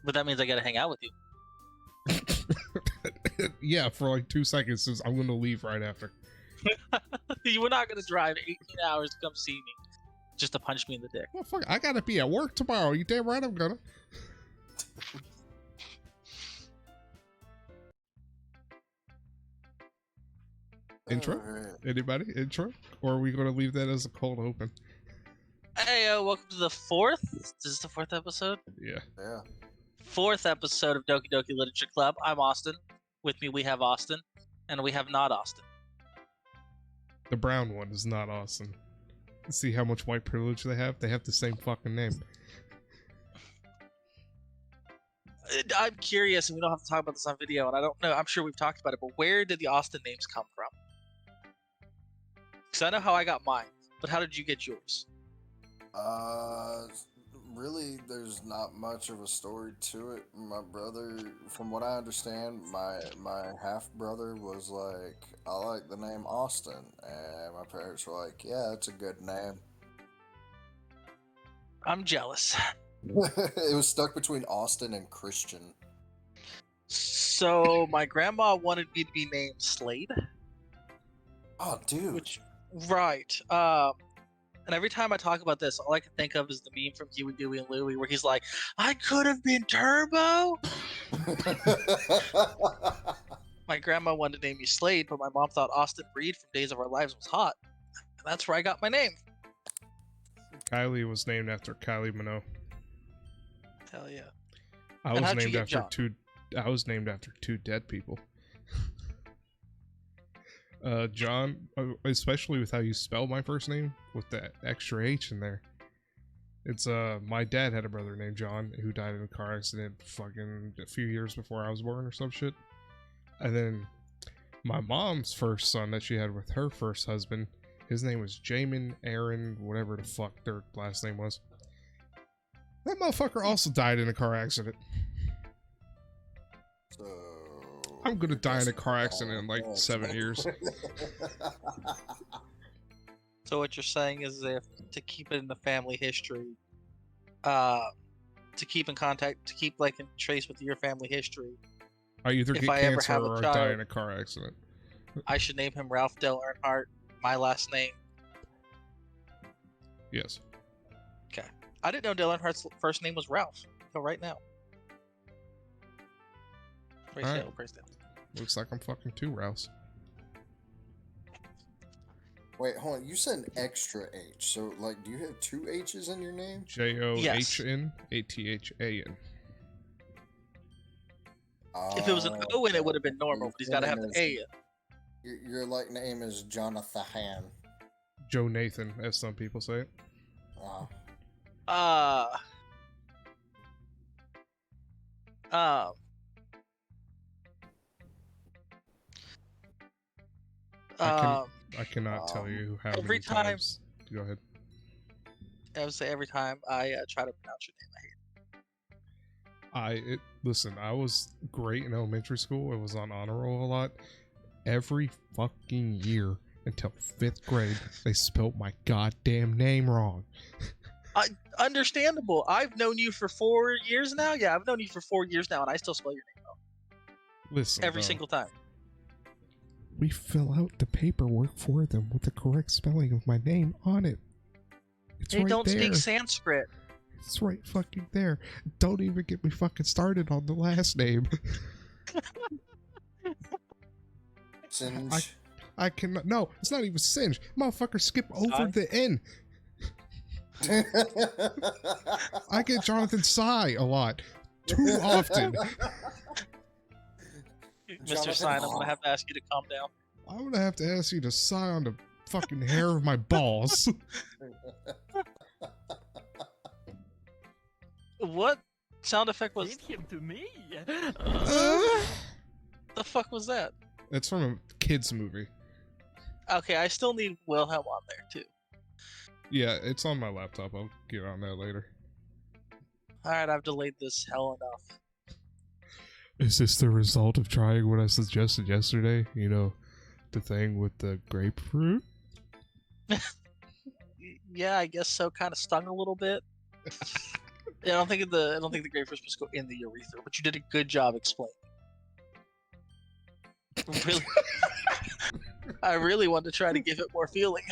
But that means I gotta hang out with you. Yeah, for like 2 seconds, since I'm gonna leave right after. You were not gonna drive 18 hours to come see me just to punch me in the dick. Well, fuck, I gotta be at work tomorrow. You damn right I'm gonna. Intro? Alright. Anybody? Intro? Or are we gonna leave that as a cold open? Hey, welcome to the fourth. This is the fourth episode. Yeah. Yeah. Fourth episode of Doki Doki Literature Club. I'm Austin. With me, we have Austin, and we have not Austin. The brown one is not Austin. See how much white privilege they have? They have the same fucking name. I'm curious, and we don't have to talk about this on video, and I don't know. I'm sure we've talked about it, but where did the Austin names come from? Because I know how I got mine, but how did you get yours? Really, there's not much of a story to it. My brother, from what I understand, my half brother was like, I like the name Austin, and my parents were like, yeah, it's a good name. I'm jealous. It was stuck between Austin and Christian. So my grandma wanted me to be named Slade. Oh, dude. Which, right. And every time I talk about this, all I can think of is the meme from Huey, Dewey, and Louie, where he's like, "I could have been Turbo." My grandma wanted to name me Slade, but my mom thought Austin Reed from Days of Our Lives was hot, and that's where I got my name. Kylie was named after Kylie Minogue. Hell yeah! I was named after I was named after two dead people. John, especially with how you spell my first name with that extra H in there. It's my dad had a brother named John who died in a car accident fucking a few years before I was born or some shit. And then my mom's first son that she had with her first husband, his name was Jamin Aaron, whatever the fuck their last name was. That motherfucker also died in a car accident. So I'm gonna die in a car accident in like 7 years. So what you're saying is, if to keep it in the family history, to keep in contact, to keep like in trace with your family history, I either get cancer or I die in a car accident. I should name him Ralph Dale Earnhardt, my last name. Yes. Okay. I didn't know Dale Earnhardt's first name was Ralph. Until right now. Praise All right. Dale, praise Dale. Looks like I'm fucking two Rouse. Wait, hold on. You said an extra H. So, like, do you have two H's in your name? John Athan. If it was an O in it, would have been normal, but he's got to have the A in. Your like name is Jonathan. Joe Nathan, as some people say it. I cannot tell you how many times. Go ahead. I would say every time I try to pronounce your name, I hate it. Listen, I was great in elementary school. I was on honor roll a lot. Every fucking year until 5th grade, they spelled my goddamn name wrong. Understandable. I've known you for 4 years now. Yeah, I've known you for 4 years now, and I still spell your name wrong. Listen, every single time. We fill out the paperwork for them with the correct spelling of my name on it. It's they right don't there. speak Sanskrit. It's right fucking there. Don't even get me fucking started on the last name. Singe. I cannot. No, it's not even Singe. Motherfucker, skip over the N. I get Jonathan Sy a lot. Too often. Mr. Sign, I'm gonna have to ask you to calm down. I'm gonna have to ask you to sigh on the fucking hair of my balls. What sound effect was? Give him to me. The fuck was that? It's from a kids movie. Okay, I still need Wilhelm on there too. Yeah, it's on my laptop. I'll get on that later. Alright, I've delayed this hell enough. Is this the result of trying what I suggested yesterday? You know, the thing with the grapefruit? Yeah, I guess so. Kind of stung a little bit. Yeah, I don't think the grapefruit supposed to go in the urethra, but you did a good job explaining. Really, I really want to try to give it more feeling.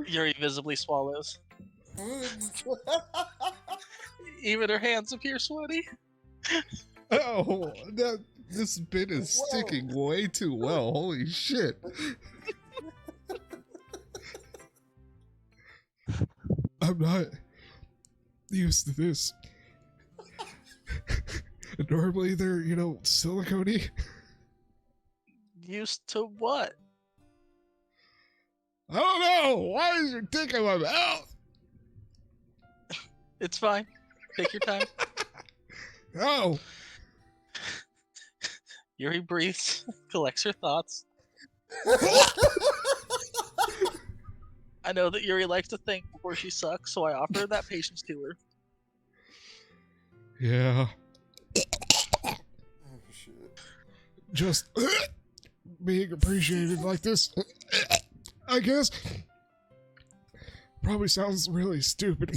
Yuri visibly swallows. Even her hands appear sweaty. Oh, this bit is sticking way too well. Holy shit. I'm not used to this. Normally they're, silicone-y. Used to what? I don't know. Why is your dick in my mouth? It's fine. Take your time. No. Yuri breathes, collects her thoughts. I know that Yuri likes to think before she sucks, so I offer her that patience to her. Yeah. Oh, shit. Just being appreciated like this, I guess. Probably sounds really stupid.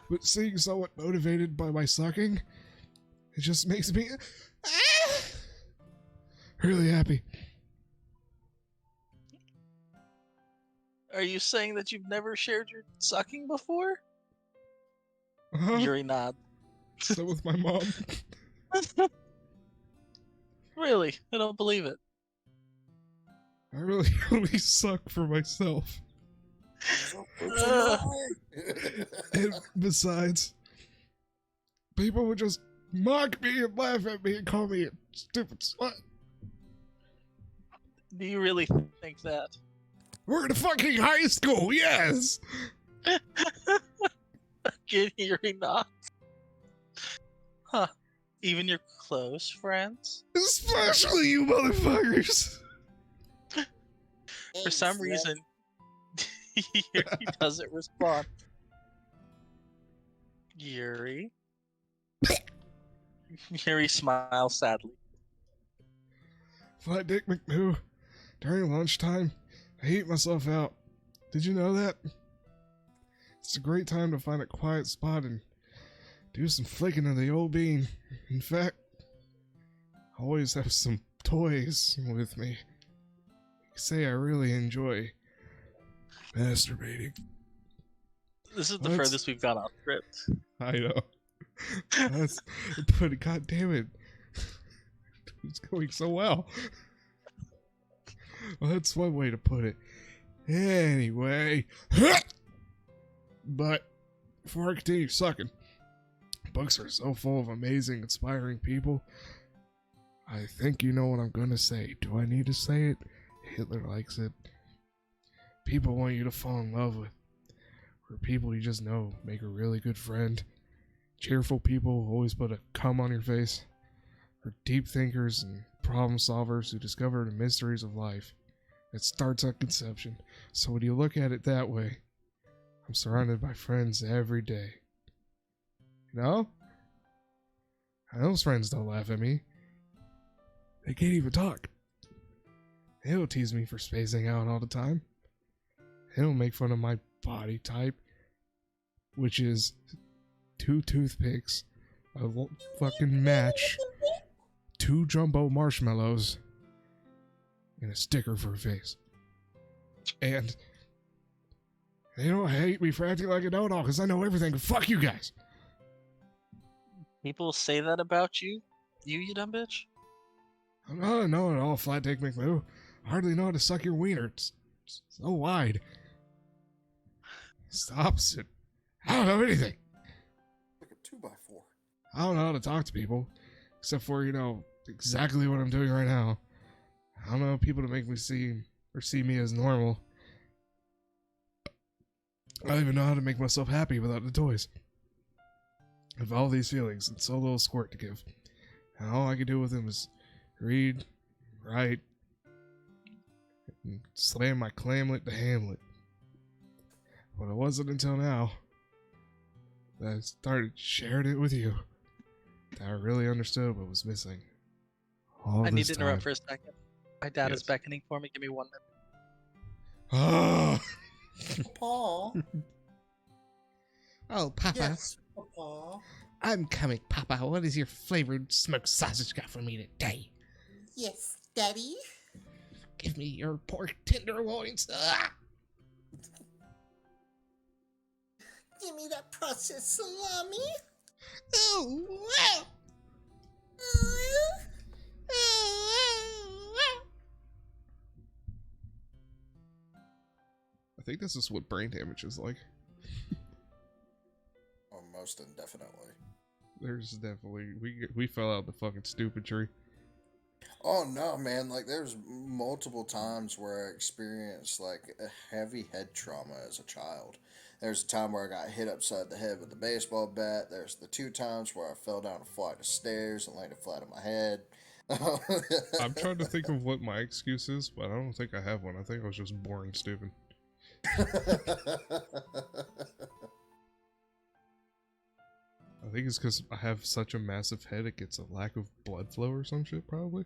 But seeing someone motivated by my sucking, it just makes me really happy. Are you saying that you've never shared your sucking before? Uh-huh. Yuri nods. So with my mom. Really? I don't believe it. I really only suck for myself. And besides, people would just mock me and laugh at me and call me a stupid slut. Do you really think that? We're in fucking high school, yes! Again, Yuri nods. Huh. Even your close friends? Especially you motherfuckers! For some reason, Yuri doesn't respond. Yuri? Yuri smiles sadly. Flat Dick McMoo, during lunchtime, I eat myself out. Did you know that? It's a great time to find a quiet spot and do some flicking of the old bean. In fact, I always have some toys with me. You say I really enjoy masturbating. This is the furthest we've got off script. I know. But god damn it. It's going so well. Well, that's one way to put it. Anyway. But before I continue sucking, books are so full of amazing, inspiring people. I think you know what I'm going to say. Do I need to say it? Hitler likes it. People want you to fall in love with. Or people you just know make a really good friend. Cheerful people always put a cum on your face. Or deep thinkers and problem solvers who discover the mysteries of life. It starts at conception. So when you look at it that way, I'm surrounded by friends every day. You know? And those friends don't laugh at me. They can't even talk. They don't tease me for spacing out all the time. They don't make fun of my body type, which is 2 toothpicks, a fucking match, 2 jumbo marshmallows, and a sticker for a face. And they don't hate me for acting like a know-it-all because I know everything. Fuck you guys. People say that about you? You dumb bitch? I'm not a know-it-all, Flat Dick McMoo. I hardly know how to suck your wiener. It's so wide. Stops it. I don't know anything. Like a 2x4. I don't know how to talk to people. Except for, exactly what I'm doing right now. I don't know people to make me see me as normal. I don't even know how to make myself happy without the toys. I have all these feelings and so little squirt to give. And all I can do with them is read, write, and slam my clamlet to Hamlet. But it wasn't until now that I started sharing it with you that I really understood what was missing. I need to interrupt for a second. My dad is beckoning for me. Give me 1 minute. Ah! Paul. Oh, Papa. Yes, Papa. I'm coming, Papa. What is your flavored smoked sausage got for me today? Yes, Daddy. Give me your pork tenderloins. Ah! Give me that processed salami. Oh, wow. I think this is what brain damage is like. Almost indefinitely. There's definitely we fell out the fucking stupid tree. Oh no, man! Like there's multiple times where I experienced like a heavy head trauma as a child. There's a time where I got hit upside the head with a baseball bat. There's the 2 times where I fell down a flight of stairs and landed flat on my head. I'm trying to think of what my excuse is, but I don't think I have one. I think I was just born stupid. I think it's because I have such a massive head, it gets a lack of blood flow or some shit, probably.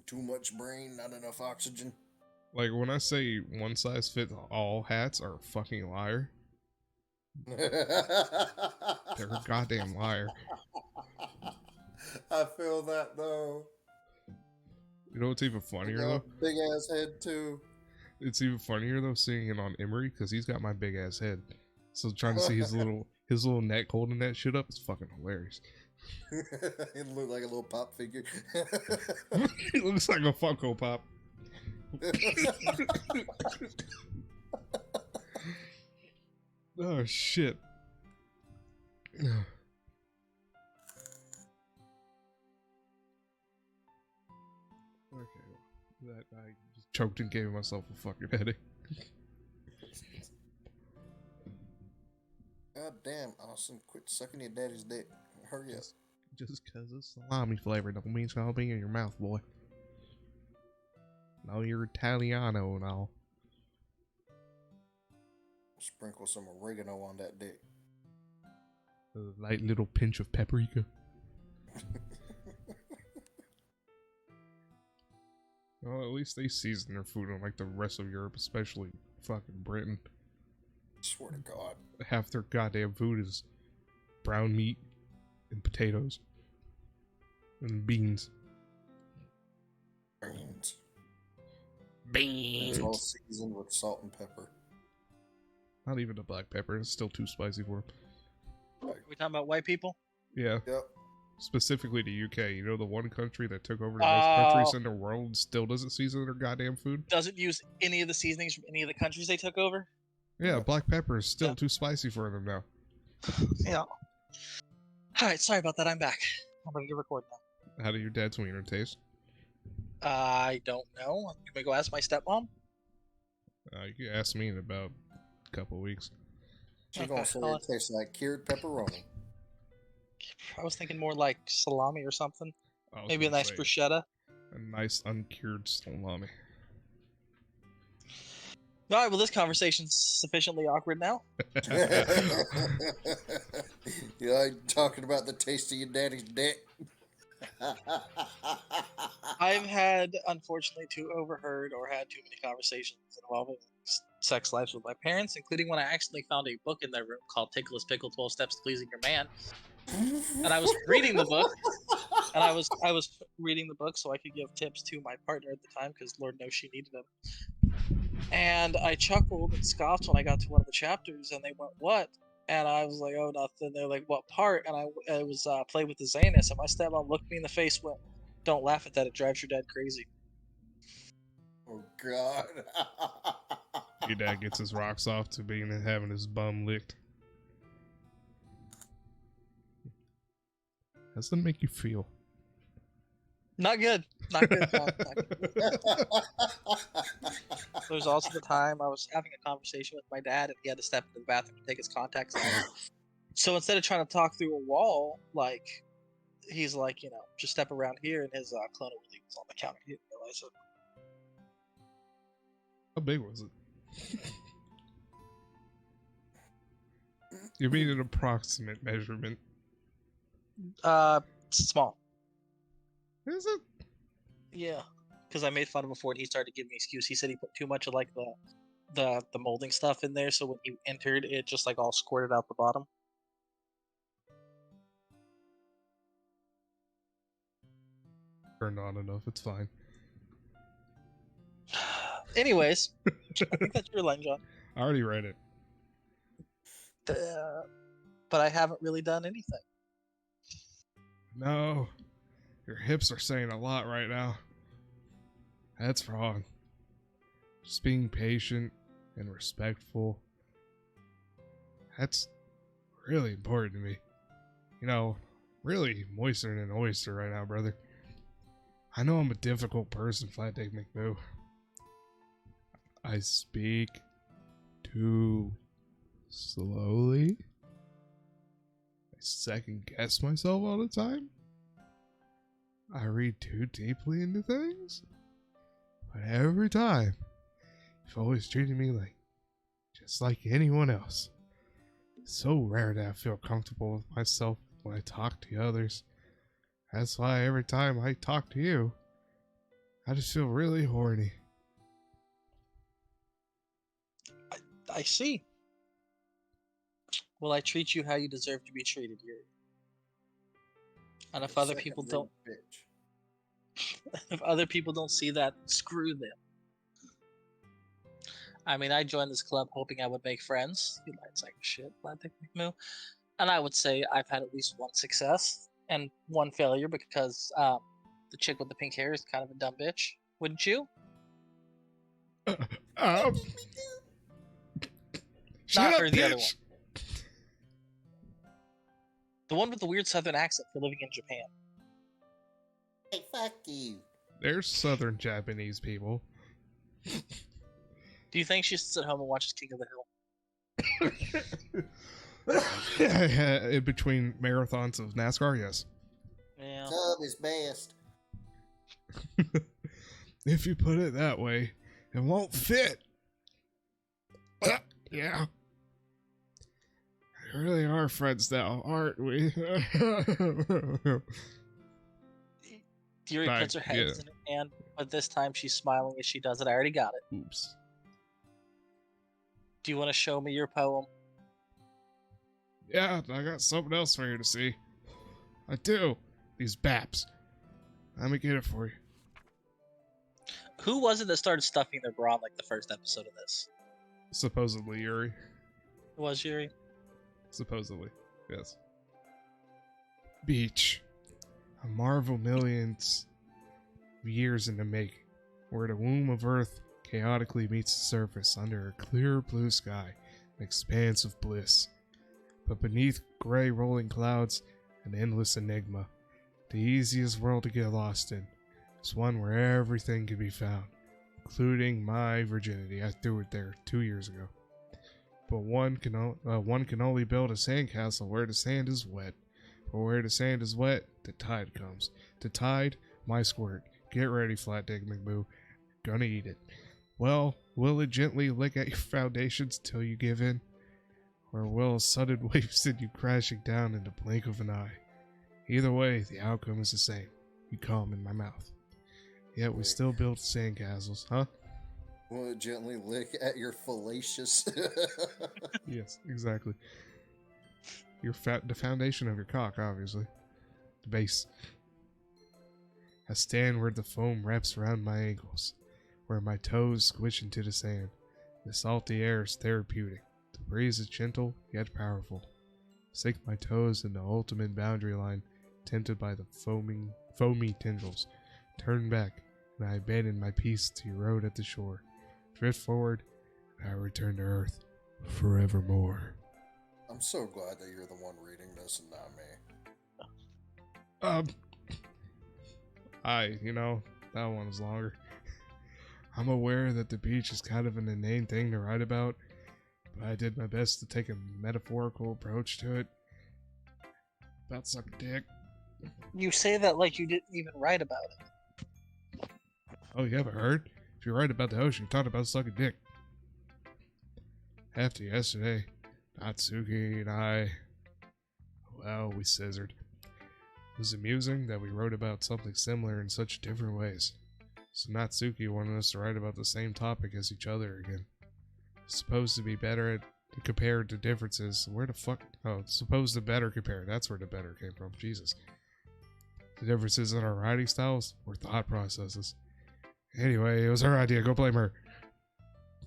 Too much brain, not enough oxygen. Like, when I say one size fits all hats are a fucking liar, they're a goddamn liar. I feel that though. You know what's even funnier, though? Big ass head too. It's even funnier, though, seeing it on Emery, because he's got my big ass head. So trying to see his little neck holding that shit up is fucking hilarious. It looked like a little pop figure. He looks like a Funko Pop. Oh shit. Okay, that I just choked and gave myself a fucking headache. God damn, Austin, quit sucking your daddy's dick. Hurry up. Just cause it's salami flavor don't mean it's gonna be in your mouth, boy. No, you're Italiano and all. Sprinkle some oregano on that dick. A light little pinch of paprika. Well, at least they season their food unlike the rest of Europe, especially fucking Britain. Swear to God. Half their goddamn food is brown meat and potatoes and beans. Beans. Beans. It's all seasoned with salt and pepper. Not even the black pepper. It's still too spicy for them. We talking about white people? Yeah. Yep. Specifically the UK. You know, the one country that took over the most countries in the world and still doesn't season their goddamn food? Doesn't use any of the seasonings from any of the countries they took over? Yeah, black pepper is still too spicy for them now. Yeah. Alright, sorry about that. I'm back. I'm ready to record now. How do your dad's wiener taste? I don't know. You may go ask my stepmom. You can ask me in about a couple of weeks. She's gonna say it tastes like cured pepperoni. I was thinking more like salami or something. I was Maybe a gonna nice say, bruschetta. a nice uncured salami. Alright, well, this conversation's sufficiently awkward now. You like talking about the taste of your daddy's dick? I've had, unfortunately, too overheard or had too many conversations involving sex lives with my parents, including when I accidentally found a book in their room called Ticklish Pickle 12 Steps to Pleasing Your Man. And I was reading the book, and I was reading the book so I could give tips to my partner at the time, because Lord knows she needed them. And I chuckled and scoffed when I got to one of the chapters, and they went, "What?" And I was like, "Oh, nothing." They're like, "What part?" And I was played with the Zanus, and my stepmom looked me in the face, went, "Don't laugh at that. It drives your dad crazy." Oh God. Your dad gets his rocks off to being and having his bum licked. How's that make you feel? Not good. Not good. Not good. There's also the time I was having a conversation with my dad, and he had to step into the bathroom to take his contacts out. So instead of trying to talk through a wall, like, he's like, just step around here, and his clone really was on the counter. He didn't realize it. How big was it? You mean an approximate measurement? Small. Is it? Yeah. Because I made fun of him before, and he started giving me an excuse. He said he put too much of, like, the molding stuff in there, so when you entered, it just like all squirted out the bottom. Turned on enough. It's fine. Anyways, I think that's your line, John. I already read it. But I haven't really done anything. No, your hips are saying a lot right now. That's wrong. Just being patient and respectful. That's really important to me. You know, really moister than an oyster right now, brother. I know I'm a difficult person, Flat Dick McMoo. I speak too slowly. I second guess myself all the time. I read too deeply into things. But every time, you've always treated me like just like anyone else. It's so rare that I feel comfortable with myself when I talk to others. That's why every time I talk to you, I just feel really horny. I see. Well, I treat you how you deserve to be treated, Yuri. And if other people don't, if other people don't see that, screw them. I mean, I joined this club hoping I would make friends. You light sack of shit, Flat Dick McMoo. And I would say I've had at least one success and one failure because the chick with the pink hair is kind of a dumb bitch. Wouldn't you? Shut Not up, her, the other bitch! one. The one with the weird southern accent for living in Japan. Hey, fuck you. There's southern Japanese people. Do you think she sits at home and watches King of the Hill? In between marathons of NASCAR, yes. Yeah. Club is best. If you put it that way, it won't fit. Yeah. We really are friends now, aren't we? Yuri puts her head in her hand, but this time she's smiling as she does it. I already got it. Oops. Do you want to show me your poem? Yeah, I got something else for you to see. I do. These baps. Let me get it for you. Who was it that started stuffing their bra in like the first episode of this? Supposedly Yuri. It was Yuri? Supposedly, yes. Beach. A marvel millions of years in the making, where the womb of Earth chaotically meets the surface under a clear blue sky, an expanse of bliss. But beneath gray rolling clouds, an endless enigma. The easiest world to get lost in is one where everything can be found, including my virginity. I threw it there 2 years ago. But one can only build a sandcastle where the sand is wet. But where the sand is wet, the tide comes. The tide, my squirt. Get ready, Flat Dick McBoo. Gonna eat it. Well, will it gently lick at your foundations till you give in? Or will a sudden wave send you crashing down in the blink of an eye? Either way, the outcome is the same. You come in my mouth. Yet we still build sandcastles, huh? Will it gently lick at your fallacious? Yes, exactly. The foundation of your cock, obviously. The base. I stand where the foam wraps around my ankles, where my toes squish into the sand. The salty air is therapeutic. The breeze is gentle, yet powerful. Sink my toes in the ultimate boundary line, tempted by the foamy tendrils. Turn back, and I abandon my peace to erode at the shore. Drift forward, and I return to Earth forevermore. I'm so glad that you're the one reading this and not me. That one is longer. I'm aware that the beach is kind of an inane thing to write about, but I did my best to take a metaphorical approach to it. About sucking dick. You say that like you didn't even write about it. Oh, you haven't heard? If you write about the ocean, you talk about sucking dick. After yesterday, Natsuki and I, well, we scissored. It was amusing that we wrote about something similar in such different ways. So Natsuki wanted us to write about the same topic as each other again. supposed to be better at compared to differences. Where the fuck? Oh, supposed to better compare. That's where the better came from. Jesus. The differences in our writing styles or thought processes. Anyway, it was her idea. Go blame her.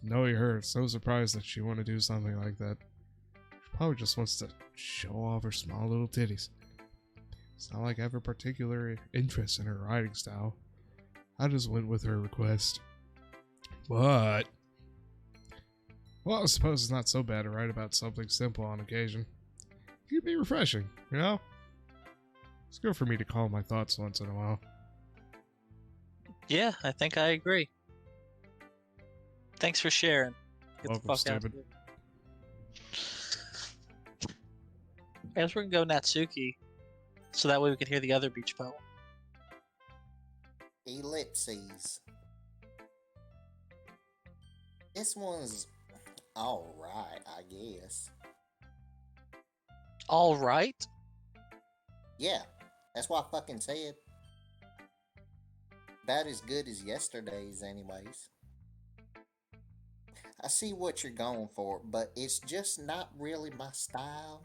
Knowing her, it's no surprise that she want to do something like that. She probably just wants to show off her small little titties. It's not like I have a particular interest in her writing style. I just went with her request. But, well, I suppose it's not so bad to write about something simple on occasion. It can be refreshing, you know? It's good for me to calm my thoughts once in a while. Yeah, I think I agree. Thanks for sharing. Get Welcome, the fuck out of stupid. here. I guess we're gonna go Natsuki, so that way we can hear the other beach poem. Ellipses. This one's alright, I guess. All right. Yeah, that's what I fucking said. About as good as yesterday's, anyways. I see what you're going for, but it's just not really my style.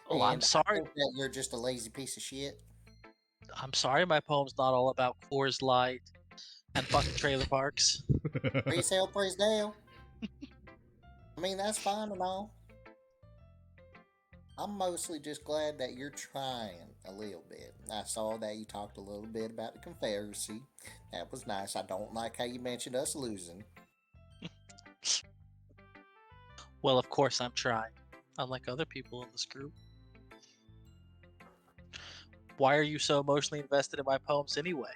Oh, I'm And I sorry. think that you're just a lazy piece of shit. I'm sorry. My poem's not all about Coors Light and fucking trailer parks. Praise hell, praise Dale. I mean, that's fine and all. I'm mostly just glad that you're trying a little bit. I saw that you talked a little bit about the Confederacy. That was nice. I don't like how you mentioned us losing. Well, of course I'm trying, unlike other people in this group. Why are you so emotionally invested in my poems anyway?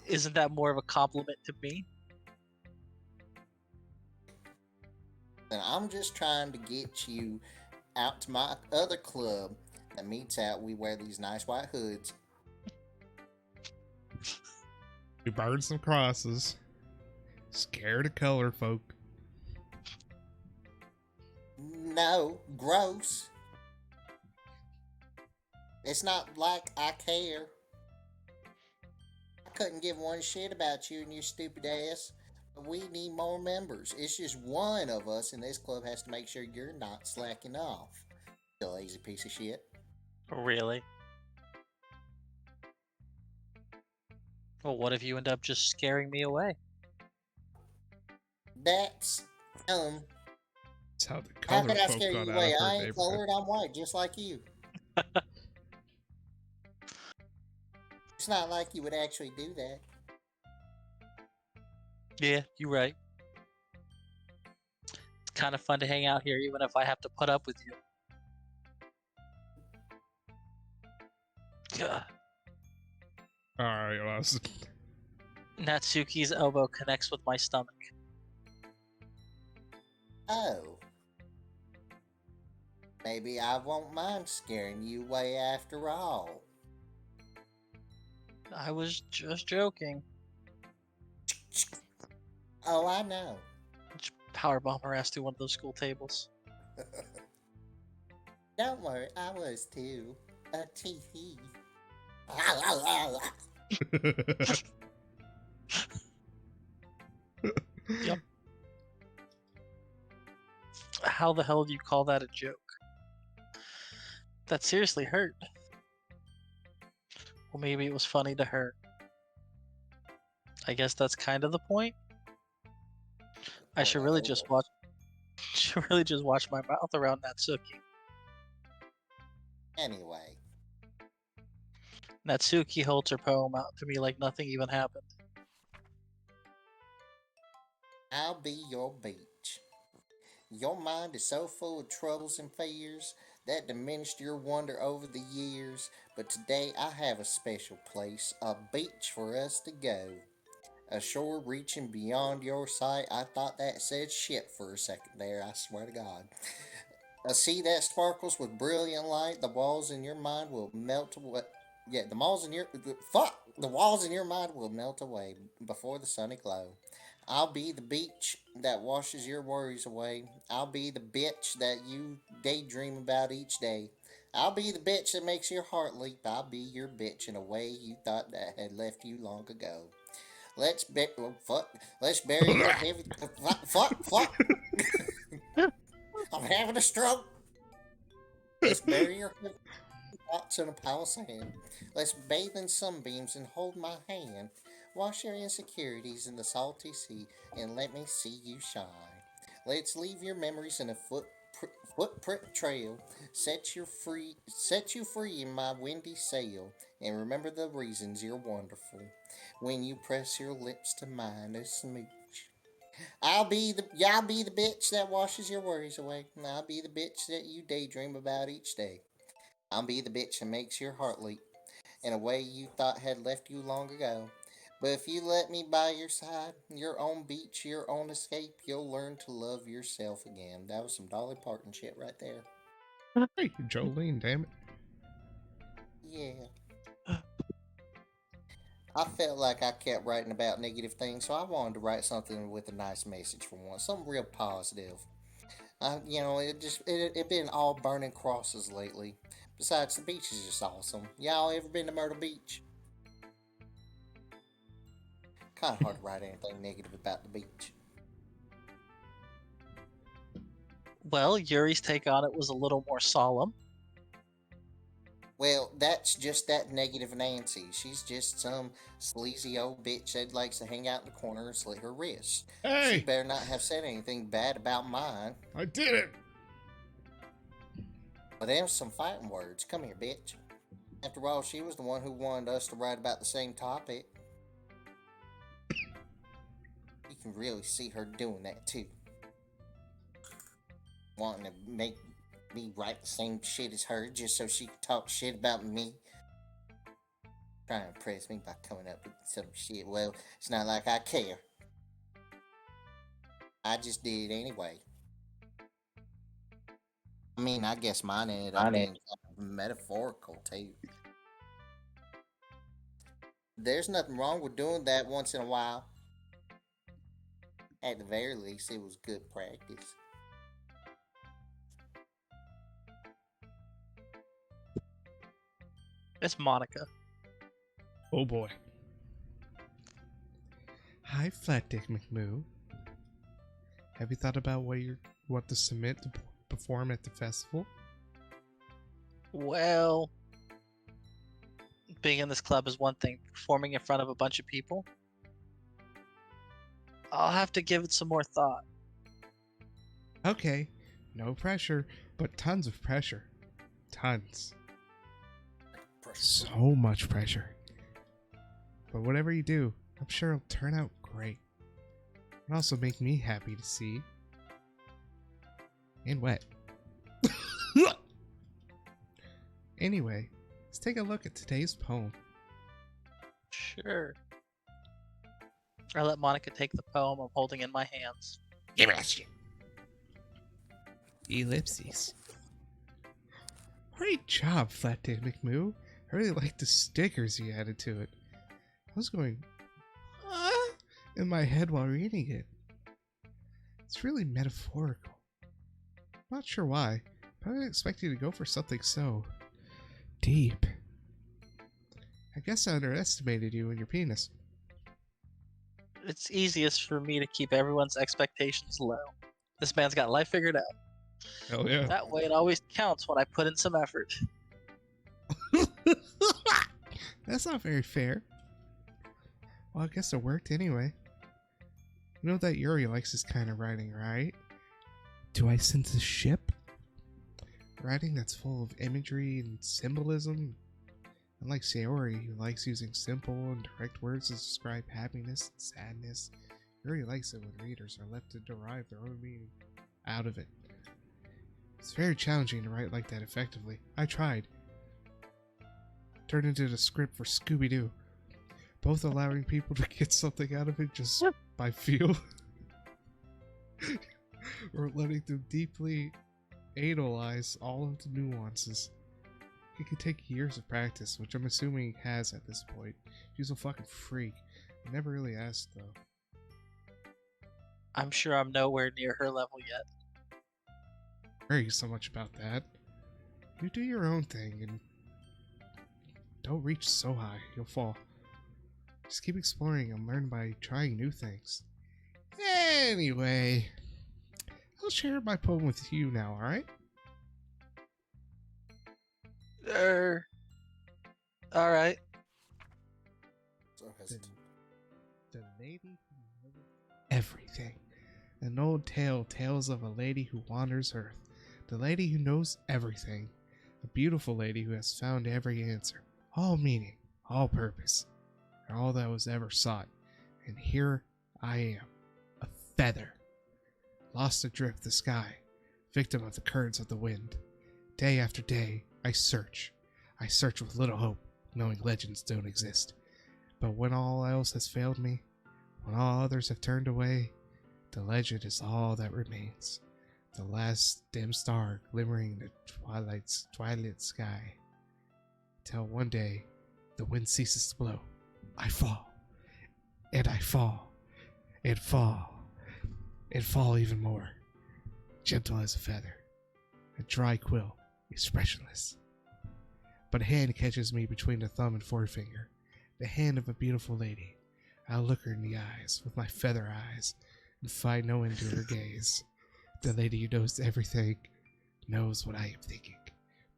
Isn't that more of a compliment to me? And I'm just trying to get you out to my other club that meets out. We wear these nice white hoods. We burn some crosses. Scare the color folk. No, gross. It's not like I care. I couldn't give one shit about you and your stupid ass. But we need more members. It's just one of us in this club has to make sure you're not slacking off. You lazy piece of shit. Really? Well, what if you end up just scaring me away? That's That's how the how color could I folk scare got you out away? of her I ain't neighborhood. colored, I'm white, just like you. It's not like you would actually do that. Yeah, you're right. It's kind of fun to hang out here, even if I have to put up with you. Ugh. Alright, Austin. Natsuki's elbow connects with my stomach. Oh. Maybe I won't mind scaring you away after all. I was just joking. Oh, I know. Just powerbomb her ass through one of those school tables. Don't worry, I was too. A tee. Yep. How the hell do you call that a joke? That seriously hurt. Well, maybe it was funny to her. I guess that's kind of the point. I should really just watch. Should really just watch my mouth around Natsuki. Anyway, Natsuki holds her poem out to me like nothing even happened. I'll be your beach. Your mind is so full of troubles and fears that diminished your wonder over the years. But today I have a special place, a beach for us to go. A shore reaching beyond your sight. I thought that said shit for a second there, I swear to God. A sea that sparkles with brilliant light. The walls in your mind will melt away. Yeah, the walls in your mind will melt away before the sunny glow. I'll be the beach that washes your worries away. I'll be the bitch that you daydream about each day. I'll be the bitch that makes your heart leap. I'll be your bitch in a way you thought that had left you long ago. Let's Let's bury your heavy. Fuck. I'm having a stroke. Let's bury your heavy thoughts in a pile of sand. Let's bathe in sunbeams and hold my hand. Wash your insecurities in the salty sea and let me see you shine. Let's leave your memories in a footprint trail. Set you free in my windy sail. And remember the reasons you're wonderful. When you press your lips to mine, a smooch. Y'all be the bitch that washes your worries away. I'll be the bitch that you daydream about each day. I'll be the bitch that makes your heart leap in a way you thought had left you long ago. But if you let me by your side, your own beach, your own escape, you'll learn to love yourself again. That was some Dolly Parton shit right there. Hey, Jolene, damn it. Yeah. I felt like I kept writing about negative things, so I wanted to write something with a nice message for once, something real positive. It been all burning crosses lately. Besides, the beach is just awesome. Y'all ever been to Myrtle Beach? Kind of hard to write anything negative about the beach. Well, Yuri's take on it was a little more solemn. Well, that's just that negative Nancy. She's just some sleazy old bitch that likes to hang out in the corner and slit her wrists. Hey! She better not have said anything bad about mine. I did it! But them some fighting words. Come here, bitch. After all, she was the one who wanted us to write about the same topic. You can really see her doing that too. Wanting to make me write the same shit as her just so she can talk shit about me. Trying to impress me by coming up with some shit. Well, it's not like I care. I just did it anyway. I mean, I guess mine ended up being kind of metaphorical too. There's nothing wrong with doing that once in a while. At the very least, it was good practice. It's Monica. Oh boy. Hi, Flat Dick McMoo. Have you thought about what you want to submit to perform at the festival? Well, being in this club is one thing. Performing in front of a bunch of people, I'll have to give it some more thought. Okay, no pressure, but tons of pressure. Tons. So much pressure. But whatever you do, I'm sure it'll turn out great. It'll also make me happy to see. And wet. Anyway, let's take a look at today's poem. Sure. I let Monica take the poem I'm holding in my hands. Give me that shit. Ellipses. Great job, Flat Dick McMoo. I really like the stickers you added to it. I was going, in my head while reading it. It's really metaphorical. Not sure why, but I didn't expect you to go for something so deep. I guess I underestimated you and your penis. It's easiest for me to keep everyone's expectations low. This man's got life figured out. Hell yeah. That way it always counts when I put in some effort. That's not very fair. Well, I guess it worked anyway. You know that Yuri likes this kind of writing, right? Do I sense a ship? Writing that's full of imagery and symbolism. Unlike Sayori, who likes using simple and direct words to describe happiness and sadness, Yuri likes it when readers are left to derive their own meaning out of it. It's very challenging to write like that effectively. I tried. Turned into the script for Scooby-Doo. Both allowing people to get something out of it just by feel. Or letting them deeply analyze all of the nuances. It could take years of practice, which I'm assuming he has at this point. She's a fucking freak. I never really asked, though. I'm sure I'm nowhere near her level yet. Worry so much about that. You do your own thing and don't reach so high, you'll fall. Just keep exploring and learn by trying new things. Anyway, I'll share my poem with you now, alright? Alright. So hesitant. The lady who knows everything. An old tale tells of a lady who wanders earth. The lady who knows everything. A beautiful lady who has found every answer. All meaning, all purpose, and all that was ever sought. And here I am, a feather, lost adrift the sky, victim of the currents of the wind. Day after day, I search with little hope, knowing legends don't exist. But when all else has failed me, when all others have turned away, the legend is all that remains. The last dim star glimmering in the twilight sky. Till one day, the wind ceases to blow. I fall, and I fall, and fall, and fall even more, gentle as a feather, a dry quill, expressionless. But a hand catches me between the thumb and forefinger, the hand of a beautiful lady. I'll look her in the eyes with my feather eyes and find no end to her gaze. The lady who knows everything knows what I am thinking.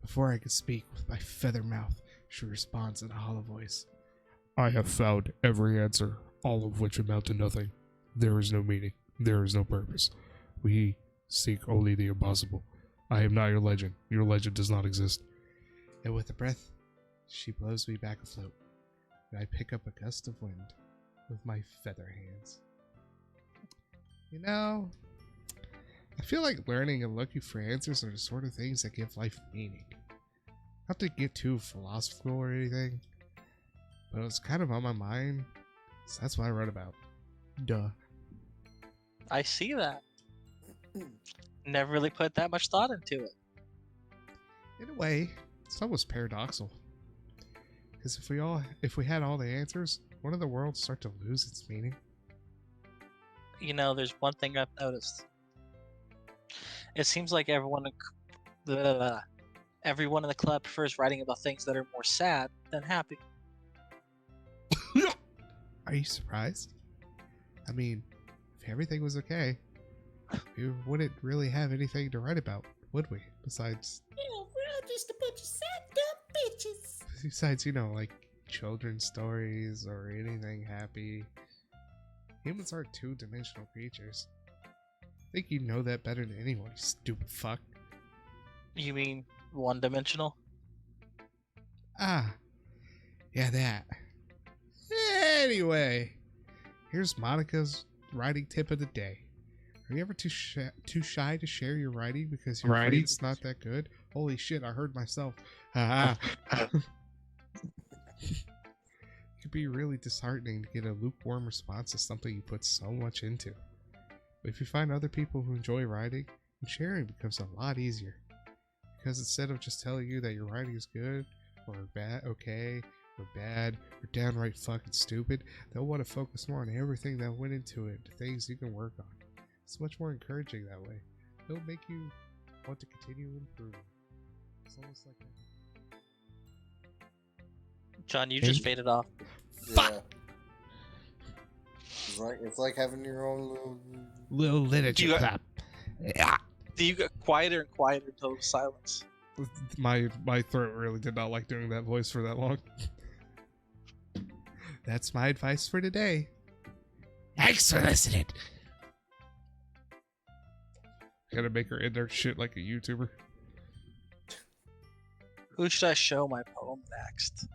Before I can speak with my feather mouth, she responds in a hollow voice. I have found every answer, all of which amount to nothing. There is no meaning. There is no purpose. We seek only the impossible. I am not your legend. Your legend does not exist. And with a breath, she blows me back afloat, and I pick up a gust of wind with my feather hands. You know, I feel like learning and looking for answers are the sort of things that give life meaning. Not to get too philosophical or anything, but it was kind of on my mind, so that's what I wrote about. Duh. I see that. Never really put that much thought into it. In a way, it's almost paradoxical. Because if we had all the answers, wouldn't the world start to lose its meaning? You know, there's one thing I've noticed. It seems like everyone in the club prefers writing about things that are more sad than happy. Are you surprised? I mean, if everything was okay, we wouldn't really have anything to write about, would we? Besides, we're all just a bunch of sad dumb bitches. Besides, like children's stories or anything happy. Humans aren't two-dimensional creatures. I think you know that better than anyone, you stupid fuck. You mean one-dimensional? Ah, yeah, that. Anyway, here's Monica's writing tip of the day. Are you ever too shy to share your writing because your writing's not that good? Holy shit, I heard myself. It could be really disheartening to get a lukewarm response to something you put so much into. But if you find other people who enjoy writing, then sharing becomes a lot easier. Because instead of just telling you that your writing is good, or bad, okay, or bad, or downright fucking stupid, they'll want to focus more on everything that went into it, the things you can work on. It's much more encouraging that way. It'll make you want to continue improving. It's almost like a... John, you just faded off. Yeah. It's like having your own little literature clap. Yeah. You get quieter and quieter until it was silence. My throat really did not like doing that voice for that long. That's my advice for today. Thanks for listening. Gotta make her end her shit like a YouTuber. Who should I show my poem next?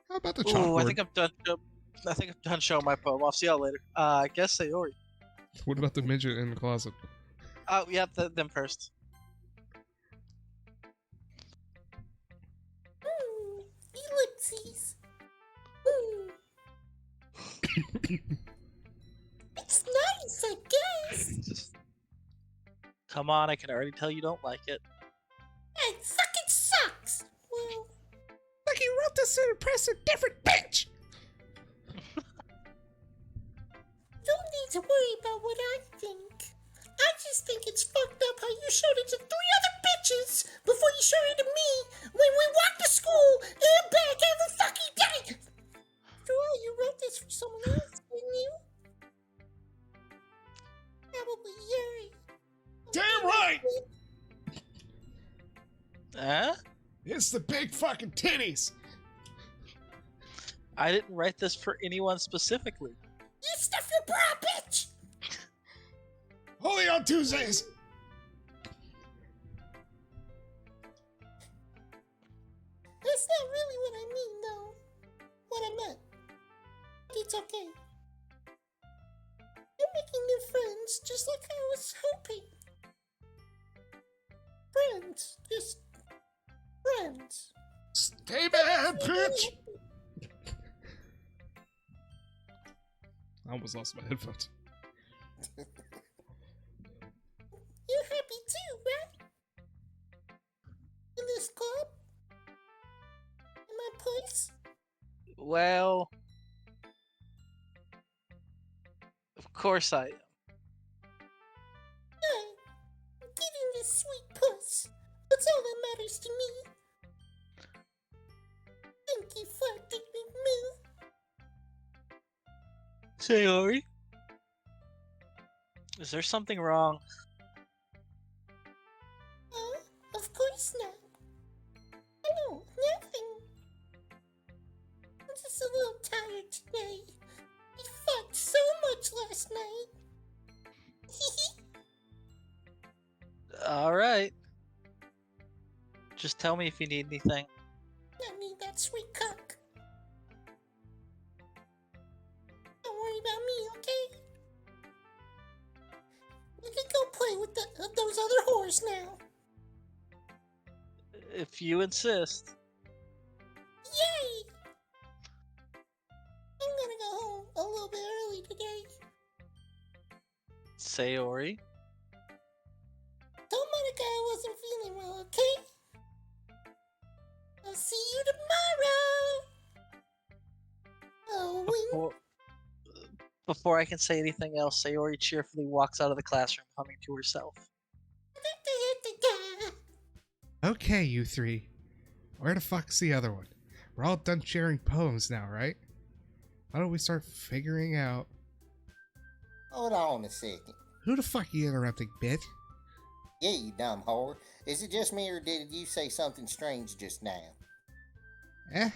How about the chalkboard? I think I'm done showing my poem. I'll see y'all later. I guess Sayori. What about the midget in the closet? Oh, yeah, them first. Ellipses. It's nice, I guess. Come on, I can already tell you don't like it. It fucking sucks. Well, like he wrote this to impress a different bitch. Don't need to worry about what I think. I just think it's fucked up how you showed it to 3 other bitches before you showed it to me when we walked to school and back every fucking day. After all, you wrote this for someone else, didn't you? Probably Yuri. Damn right! Huh? It's the big fucking titties! I didn't write this for anyone specifically. You stuff your bra, bitch! Only on Tuesdays! That's not really what I mean, though. What I meant. It's okay. You're making new friends, just like I was hoping. Friends. Just friends. Stay mad, bitch! I almost lost my headphones. You're happy too, right? In this club? In my place? Well, of course I am. Yeah. I'm getting this sweet puss. That's all that matters to me. Thank you, Flat Dick McMill. Sayori? Is there something wrong? Of course not. No, nothing. I'm just a little tired today. We fucked so much last night. Alright. Just tell me if you need anything. I need that sweet cock. Don't worry about me, okay? You can go play with those other whores now. If you insist. Yay! I'm gonna go home a little bit early today. Sayori? Told Monica I wasn't feeling well, okay? I'll see you tomorrow! Oh, wink. Before I can say anything else, Sayori cheerfully walks out of the classroom, humming to herself. Okay, you three. Where the fuck's the other one? We're all done sharing poems now, right? Why don't we start figuring out... Hold on a second. Who the fuck you interrupting, bitch? Yeah, you dumb whore. Is it just me or did you say something strange just now? Eh?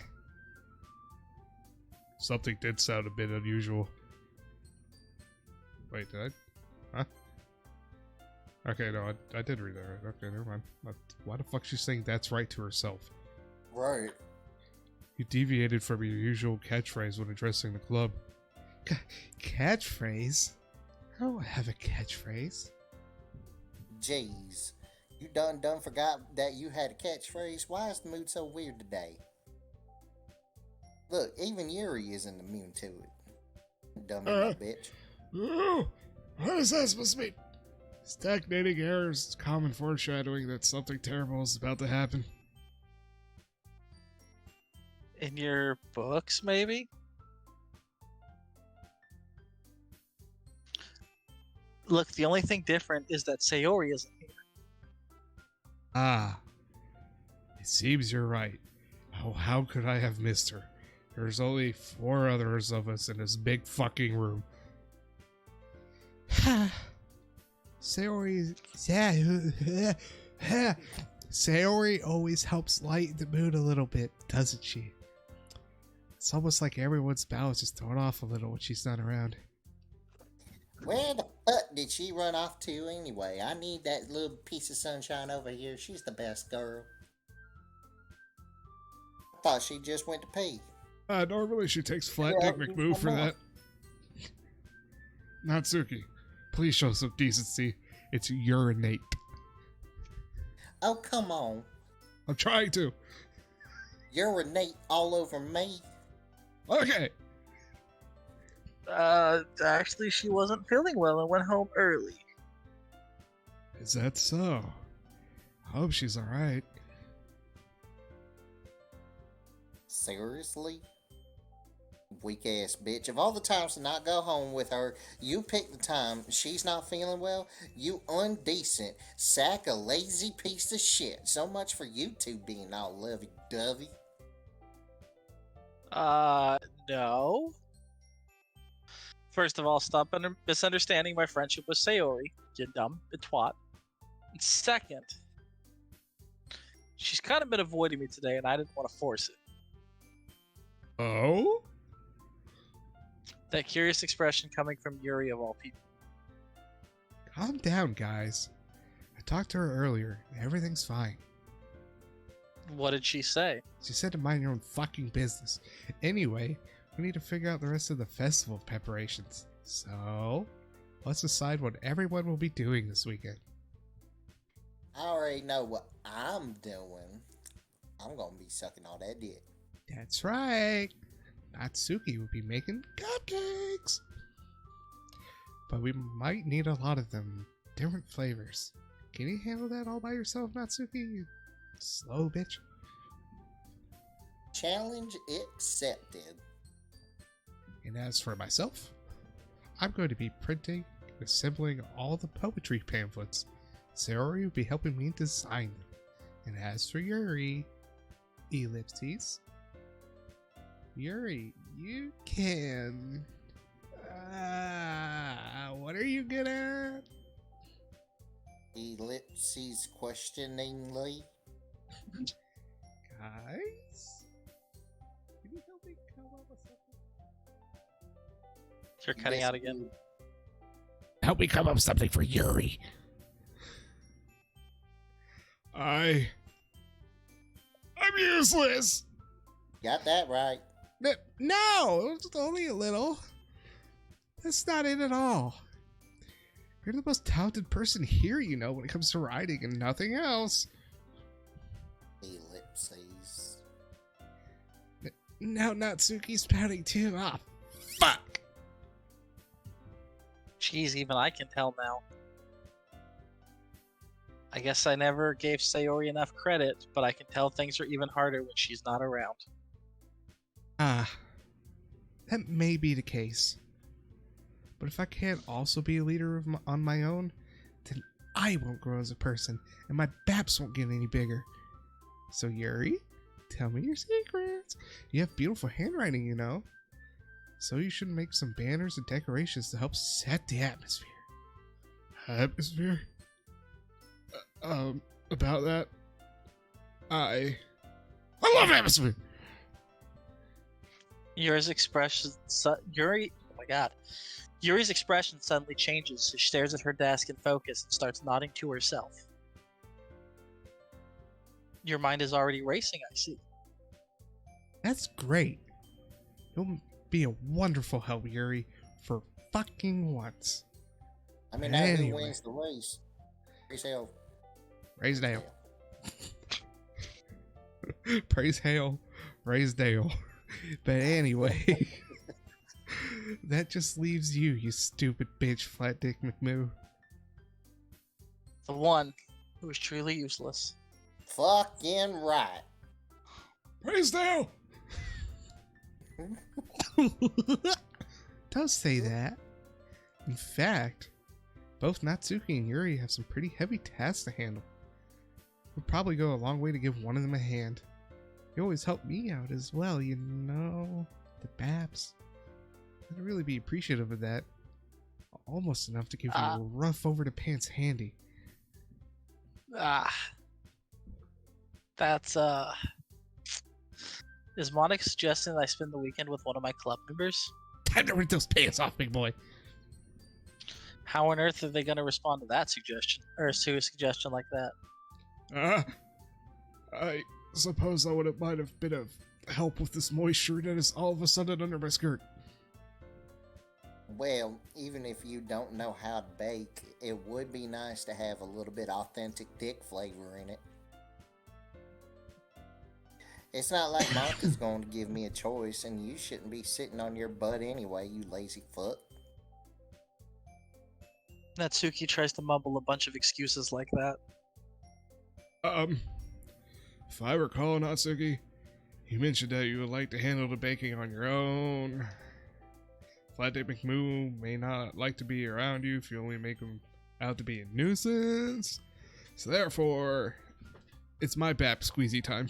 Something did sound a bit unusual. Wait, did I? Huh? Okay, no, I did read that right. Okay, never mind. Why the fuck's she saying that's right to herself? Right. You deviated from your usual catchphrase when addressing the club. Catchphrase? I don't have a catchphrase. Jeez. You done forgot that you had a catchphrase? Why is the mood so weird today? Look, even Yuri isn't immune to it. Dumb little bitch. Oh, what is that supposed to mean? Stagnating errors, common foreshadowing that something terrible is about to happen. In your books, maybe? Look, the only thing different is that Sayori isn't here. Ah, it seems you're right. Oh, how could I have missed her? There's only 4 others of us in this big fucking room. Sayori, Sayori always helps lighten the mood a little bit, doesn't she? It's almost like everyone's balance is thrown off a little when she's not around. Where the fuck did she run off to anyway? I need that little piece of sunshine over here. She's the best girl. I thought she just went to pee. Normally she takes flat dick McMove for that. Natsuki, please show some decency. It's urinate. Oh, come on. I'm trying to. Urinate all over me. Okay. Actually, she wasn't feeling well and went home early. Is that so? I hope she's alright. Seriously? Weak ass bitch. Of all the times to not go home with her, you pick the time she's not feeling well. You undecent sack of lazy piece of shit. So much for you two being all lovey-dovey. No. First of all, stop misunderstanding my friendship with Sayori, you dumb twat. And second, she's kind of been avoiding me today, and I didn't want to force it. Oh? That curious expression coming from Yuri of all people. Calm down, guys. I talked to her earlier, and everything's fine. What did she say? She said to mind your own fucking business. Anyway, we need to figure out the rest of the festival preparations. So, let's decide what everyone will be doing this weekend. I already know what I'm doing. I'm gonna be sucking all that dick. That's right. Natsuki will be making cupcakes. But we might need a lot of them. Different flavors. Can you handle that all by yourself, Natsuki? You slow bitch. Challenge accepted. And as for myself, I'm going to be printing and assembling all the poetry pamphlets. Sayori will be helping me design them. And as for Yuri, ellipses. Yuri, you can... what are you good at? Ellipses questioningly. Guys? Can you help me come up with something? You're cutting out again. Help me come up with something for Yuri. I'm useless! Got that right. No, it's only a little. That's not it at all. You're the most talented person here, you know, when it comes to writing and nothing else. Ellipses. Now Natsuki's pouting too. Ah, fuck! Jeez, even I can tell now. I guess I never gave Sayori enough credit, but I can tell things are even harder when she's not around. That may be the case. But if I can't also be a leader on my own, then I won't grow as a person, and my BAPS won't get any bigger. So Yuri, tell me your secrets. You have beautiful handwriting, you know. So you should make some banners and decorations to help set the atmosphere. Atmosphere? About that, I love atmosphere! Yuri's expression suddenly changes. She stares at her desk in focus and starts nodding to herself. Your mind is already racing, I see. That's great. You'll be a wonderful help, Yuri, for fucking once. I mean, now who wins the race? Yourself. Raise Dale. Praise Hail. Raise Dale. But anyway, that just leaves you, you stupid bitch, Flat Dick McMoo. The one who is truly useless. Fucking right. Praise Dale! Don't say that. In fact, both Natsuki and Yuri have some pretty heavy tasks to handle. It would probably go a long way to give one of them a hand. You always help me out as well, you know. The BAPS. I'd really be appreciative of that. Almost enough to give you a rough over the pants handy. That's Is Monica suggesting that I spend the weekend with one of my club members? Time to rip those pants off, big boy. How on earth are they going to respond to that suggestion? Or to a suggestion like that? I suppose might have been of help with this moisture that is all of a sudden under my skirt. Well, even if you don't know how to bake, it would be nice to have a little bit authentic dick flavor in it. It's not like Monica's going to give me a choice, and you shouldn't be sitting on your butt anyway, you lazy fuck. Natsuki tries to mumble a bunch of excuses like that. If I recall, Natsuki, you mentioned that you would like to handle the baking on your own. Flat Dick McMoo may not like to be around you if you only make him out to be a nuisance. So therefore, it's my BAP squeezy time.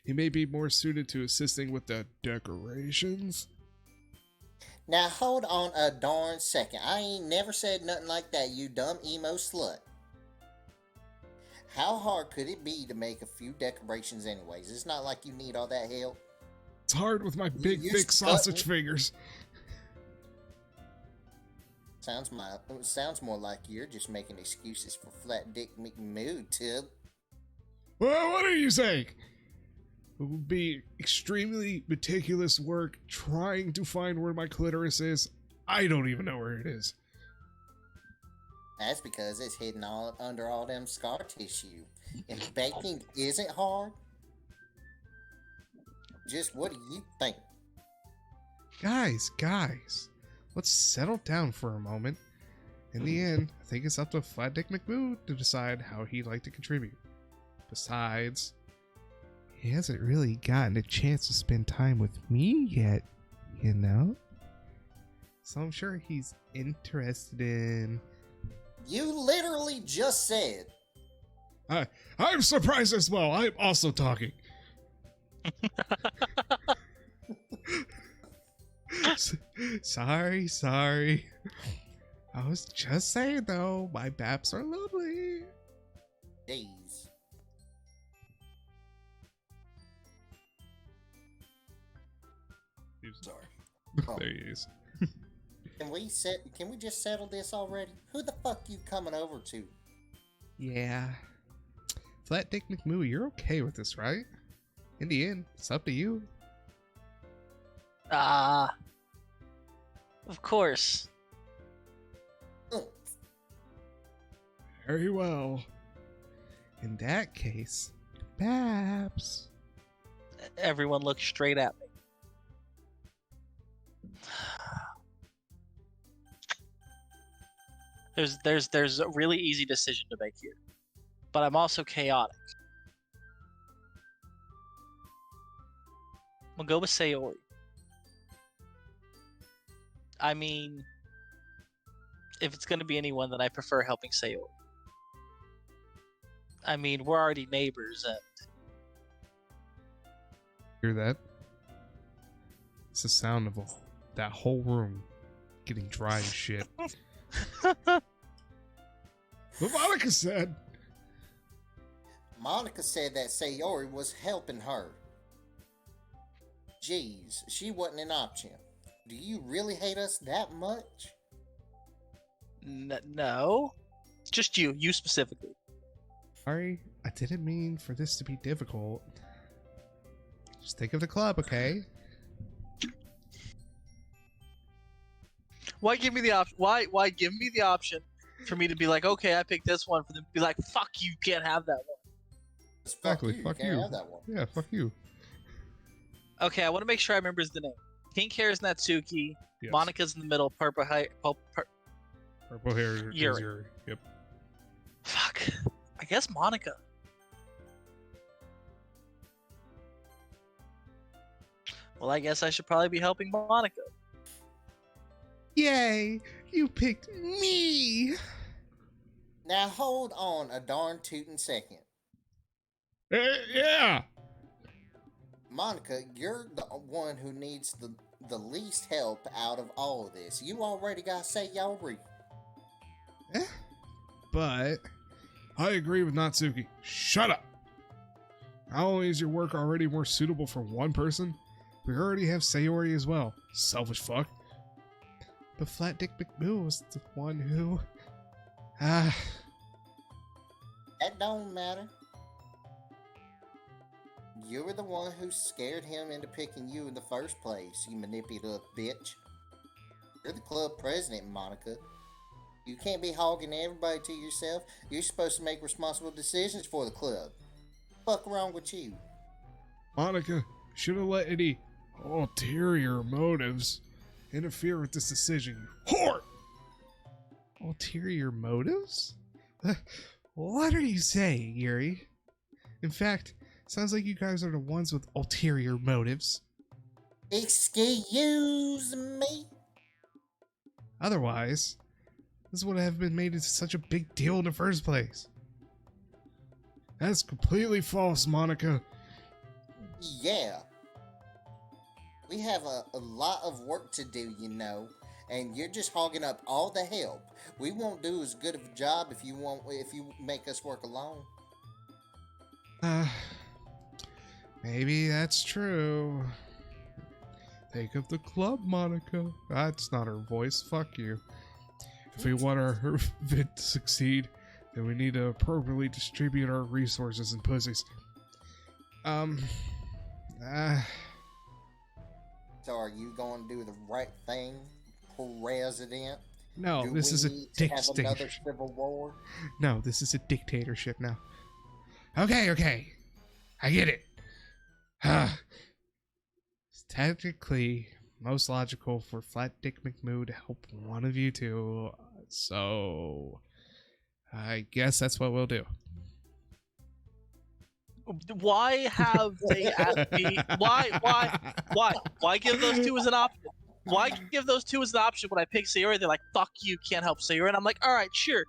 He may be more suited to assisting with the decorations. Now hold on a darn second. I ain't never said nothing like that, you dumb emo slut. How hard could it be to make a few decorations anyways? It's not like you need all that help. It's hard with my big, thick sausage fingers. Sounds more like you're just making excuses for Flat Dick McMoo, Tib. Well, what are you saying? It would be extremely meticulous work trying to find where my clitoris is. I don't even know where it is. That's because it's hidden all under all them scar tissue. And baking isn't hard. Just what do you think? Guys, let's settle down for a moment. In the end, I think it's up to Flat Dick McMoo to decide how he'd like to contribute. Besides, he hasn't really gotten a chance to spend time with me yet, you know? So I'm sure he's interested in... You literally just said. I'm surprised as well. I'm also talking. Sorry. I was just saying though, my baps are lovely. Jeez. Sorry. There he is. Can we just settle this already? Who the fuck you coming over to? Yeah. Flat Dick McMoo, you're okay with this, right? In the end, it's up to you. Of course. Very well. In that case, Babs. Everyone looks straight at me. There's a really easy decision to make here, but I'm also chaotic. We'll go with Sayori. I mean, if it's going to be anyone, then I prefer helping Sayori. I mean, we're already neighbors, and... Hear that? It's the sound of that whole room getting dry as shit. What Monica said. Monica said that Sayori was helping her. Jeez, she wasn't an option. Do you really hate us that much? No. It's just you specifically. Sorry, I didn't mean for this to be difficult. Just think of the club, okay? Why give me the option? Why give me the option for me to be like, okay, I picked this one, for them to be like, fuck, you can't have that one. Exactly, fuck you. Have that one. Yeah, fuck you. Okay, I want to make sure I remember the name. Pink hair is Natsuki. Yes. Monica's in the middle. Purple hair. Purple hair is Yuri. Yuri. Yep. Fuck. I guess Monica. Well, I guess I should probably be helping Monica. Yay! You picked me! Now hold on a darn tootin' second. Yeah! Monica, you're the one who needs the least help out of all of this. You already got Sayori. But I agree with Natsuki. Shut up! Not only is your work already more suitable for one person, we already have Sayori as well. Selfish fuck. But Flat Dick McMoo was the one who... That don't matter. You were the one who scared him into picking you in the first place, you manipulative bitch. You're the club president, Monica. You can't be hogging everybody to yourself. You're supposed to make responsible decisions for the club. Fuck wrong with you? Monica should have let any ulterior motives interfere with this decision. Whore! Ulterior motives? What are you saying, Yuri? In fact, sounds like you guys are the ones with ulterior motives. Excuse me? Otherwise, this would have been made into such a big deal in the first place. That's completely false, Monica. Yeah, we have a lot of work to do, and you're just hogging up all the help. We won't do as good of a job if you make us work alone. Uh, maybe that's true. Think of the club, Monica. That's not her voice. Fuck you. If we want our event to succeed, then we need to appropriately distribute our resources and pussies. So are you going to do the right thing, President? No, Do this we is a need to have another dictatorship. civil war? No, this is a dictatorship now. Okay. I get it. It's technically most logical for Flat Dick McMoo to help one of you two, so I guess that's what we'll do. Why have they asked me? Why give those two as an option? Why give those two as an option when I pick Sayori? They're like, "Fuck you, can't help Sayori," and I'm like, "All right, sure."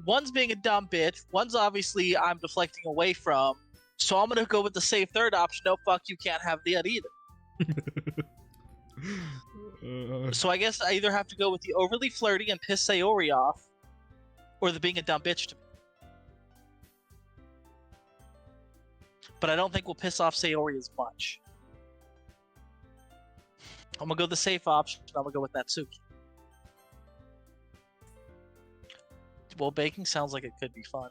One's being a dumb bitch. One's obviously I'm deflecting away from. So I'm gonna go with the safe third option. No, fuck you, can't have that either. So I guess I either have to go with the overly flirty and piss Sayori off, or the being a dumb bitch to me. But I don't think we'll piss off Sayori as much. I'm gonna go the safe option. I'm gonna go with Natsuki. Well, baking sounds like it could be fun.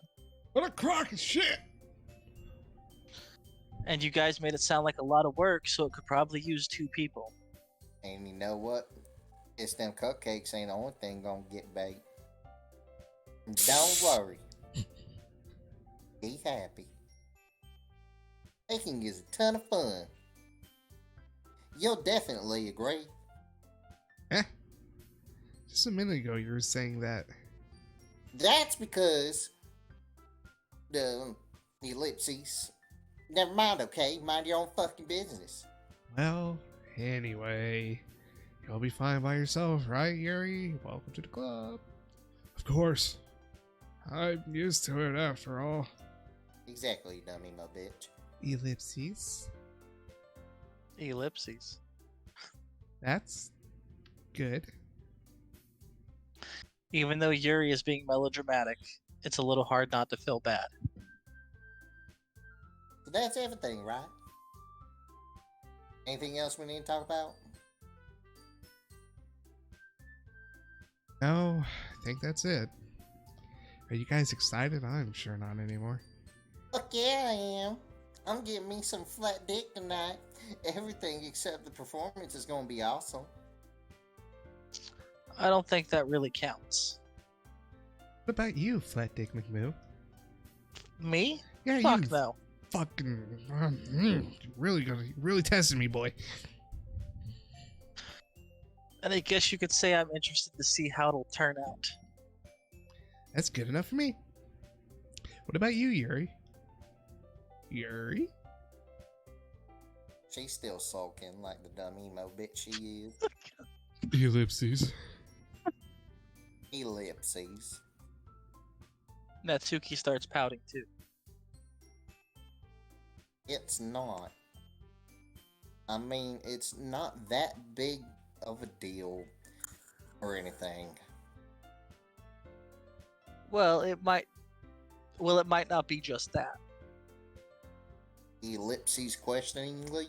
What a crock of shit! And you guys made it sound like a lot of work, so it could probably use 2 people. And you know what? It's them cupcakes ain't the only thing gonna get baked. Don't worry. Be happy. Baking is a ton of fun. You'll definitely agree. Just a minute ago you were saying that. That's because the ellipses. Never mind, okay? Mind your own fucking business. Well, anyway, you'll be fine by yourself, right, Yuri? Welcome to the club. Of course. I'm used to it after all. Exactly, dummy, my bitch. Ellipses. Ellipses. That's good. Even though Yuri is being melodramatic, it's a little hard not to feel bad. So that's everything, right? Anything else we need to talk about? No, I think that's it. Are you guys excited? I'm sure not anymore. Fuck yeah, I am. I'm getting me some flat dick tonight. Everything except the performance is gonna be awesome. I don't think that really counts. What about you, Flat Dick McMoo? Me? Yeah, Fuck you no. fucking really testing me, boy. And I guess you could say I'm interested to see how it'll turn out. That's good enough for me. What about you, Yuri? Yuri? She's still sulking like the dumb emo bitch she is. Ellipses. Ellipses. Natsuki starts pouting too. It's not. I mean, it's not that big of a deal or anything. Well, it might not be just that. Ellipses questioningly.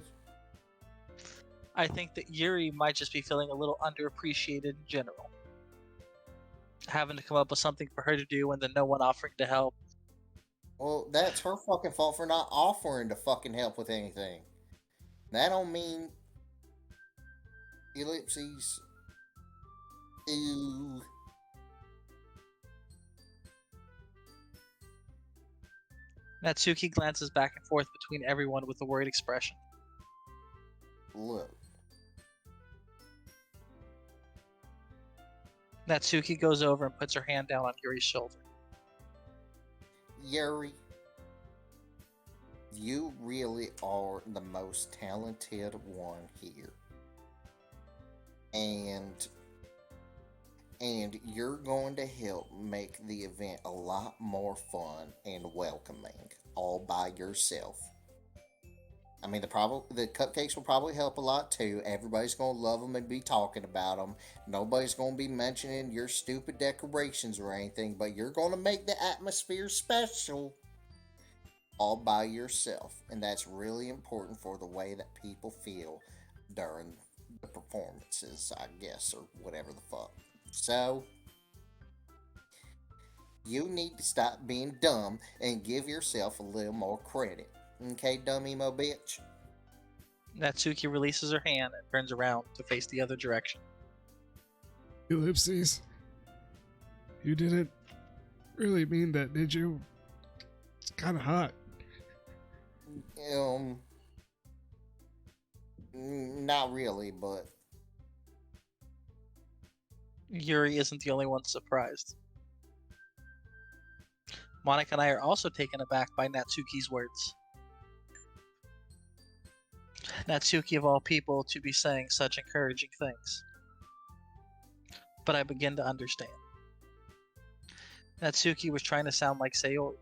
I think that Yuri might just be feeling a little underappreciated in general. Having to come up with something for her to do and then no one offering to help. Well, that's her fucking fault for not offering to fucking help with anything. That don't mean ellipses. Ew. Natsuki glances back and forth between everyone with a worried expression. Look. Natsuki goes over and puts her hand down on Yuri's shoulder. Yuri, you really are the most talented one here. And you're going to help make the event a lot more fun and welcoming all by yourself. I mean, the cupcakes will probably help a lot too. Everybody's gonna love them and be talking about them. Nobody's gonna be mentioning your stupid decorations or anything, but you're gonna make the atmosphere special all by yourself, and that's really important for the way that people feel during the performances, I guess, or whatever the fuck. So you need to stop being dumb and give yourself a little more credit. Okay, dumb emo bitch? Natsuki releases her hand and turns around to face the other direction. Ellipses. You didn't really mean that, did you? It's kind of hot. Not really, but Yuri isn't the only one surprised. Monica and I are also taken aback by Natsuki's words. Natsuki, of all people, to be saying such encouraging things. But I begin to understand. Natsuki was trying to sound like Sayori.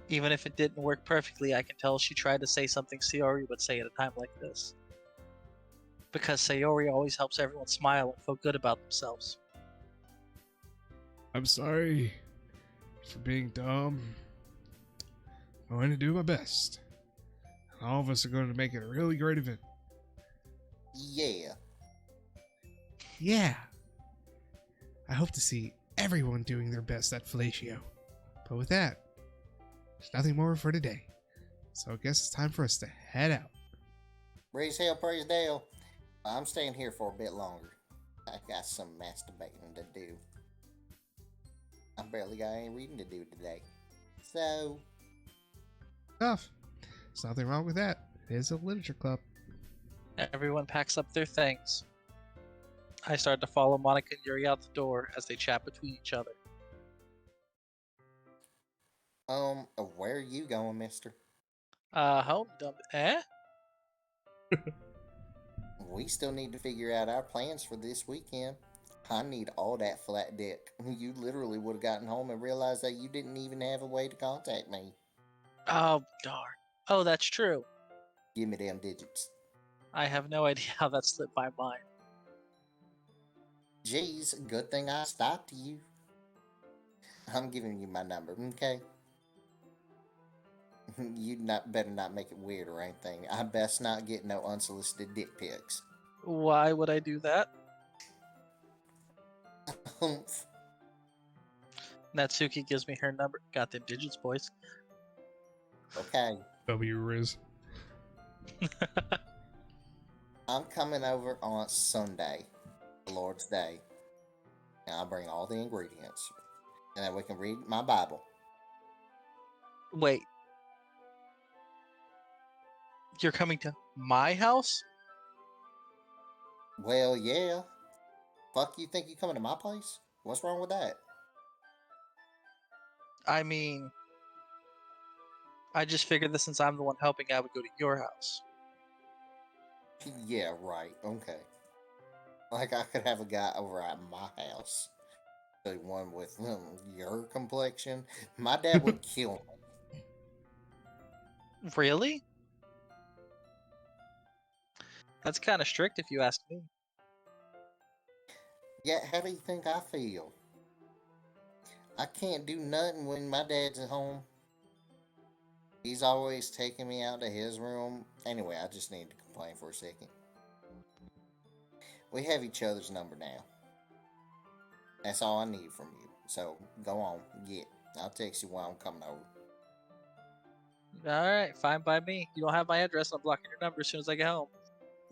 Even if it didn't work perfectly, I can tell she tried to say something Sayori would say at a time like this. Because Sayori always helps everyone smile and feel good about themselves. I'm sorry for being dumb. I'm going to do my best. All of us are going to make it a really great event. yeah. Yeah. I hope to see everyone doing their best at Fellatio. But with that, there's nothing more for today. So I guess it's time for us to head out. Praise hell, praise Dale. I'm staying here for a bit longer. I got some masturbating to do. I barely got any reading to do today. So, Tough. There's nothing wrong with that. It is a literature club. Everyone packs up their things. I start to follow Monica and Yuri out the door as they chat between each other. where are you going, mister? Home dump. Eh? We still need to figure out our plans for this weekend. I need all that flat dick. You literally would have gotten home and realized that you didn't even have a way to contact me. Oh, darn. Oh, that's true. Give me them digits. I have no idea how that slipped my mind. Geez, good thing I stopped you. I'm giving you my number, okay? You better not make it weird or anything. I best not get no unsolicited dick pics. Why would I do that? Humph. Natsuki gives me her number. Got them digits, boys. Okay, W Riz. I'm coming over on Sunday, the Lord's Day, and I'll bring all the ingredients, and then we can read my Bible. Wait. You're coming to my house? Well, yeah. Fuck, you think you coming to my place? What's wrong with that? I mean, I just figured that since I'm the one helping, I would go to your house. Yeah, right. Okay. Like I could have a guy over at my house. The one with your complexion. My dad would kill me. Really? That's kind of strict if you ask me. Yeah, how do you think I feel? I can't do nothing when my dad's at home. He's always taking me out to his room. Anyway, I just need to complain for a second. We have each other's number now. That's all I need from you. So go on, get. I'll text you while I'm coming over. Alright, fine by me. You don't have my address, I'm blocking your number as soon as I get home.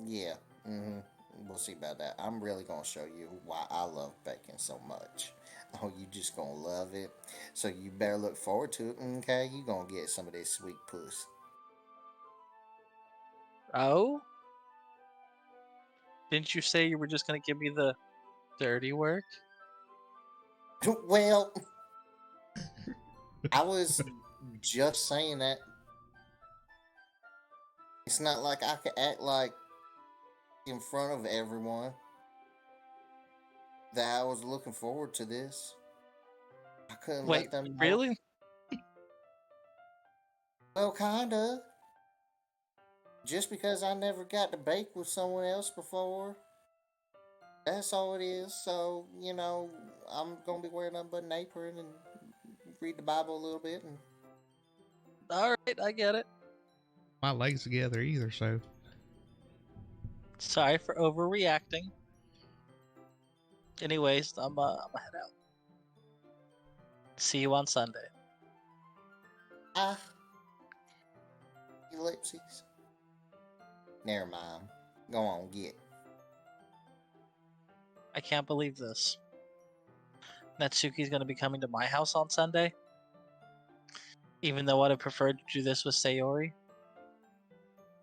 Yeah, we'll see about that. I'm really gonna show you why I love bacon so much. Oh, you just gonna love it. So you better look forward to it, okay? You gonna get some of this sweet puss. Oh? Didn't you say you were just gonna give me the dirty work? Well, I was just saying that. It's not like I could act like in front of everyone that I was looking forward to this. I couldn't Wait, let them know. really? Well, kinda. Just because I never got to bake with someone else before, that's all it is. So, I'm going to be wearing nothing but an apron and read the Bible a little bit. And All right, I get it. My legs together either, so. Sorry for overreacting. Anyways, I'm gonna head out. See you on Sunday. ah, ellipses. Never mind. Go on, get. I can't believe this. Natsuki's gonna be coming to my house on Sunday. Even though I'd have preferred to do this with Sayori.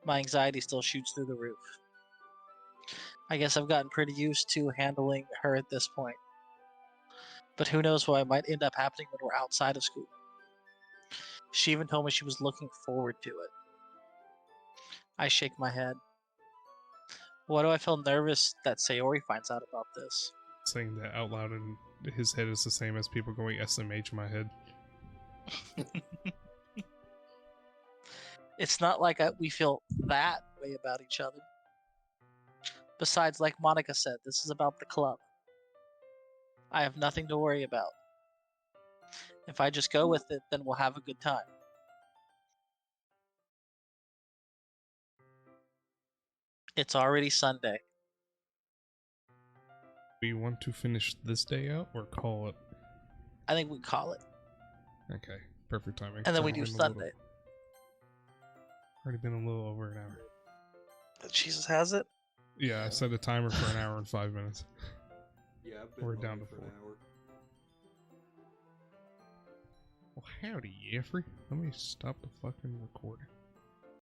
My anxiety still shoots through the roof. I guess I've gotten pretty used to handling her at this point. But who knows what might end up happening when we're outside of school. She even told me she was looking forward to it. I shake my head. Why do I feel nervous that Sayori finds out about this? Saying that out loud in his head is the same as people going SMH in my head. It's not like we feel that way about each other. Besides, like Monica said, this is about the club. I have nothing to worry about. If I just go with it, then we'll have a good time. It's already Sunday. Do you want to finish this day out or call it? I think we call it. Okay, perfect timing. And then It's we do already been Sunday. Already been a little over an hour. Jesus has it? Yeah, I set a timer for an hour and 5 minutes. Yeah, I've been We're on down it to for an 4. hour. Well, howdy, Jeffrey. Let me stop the fucking recording.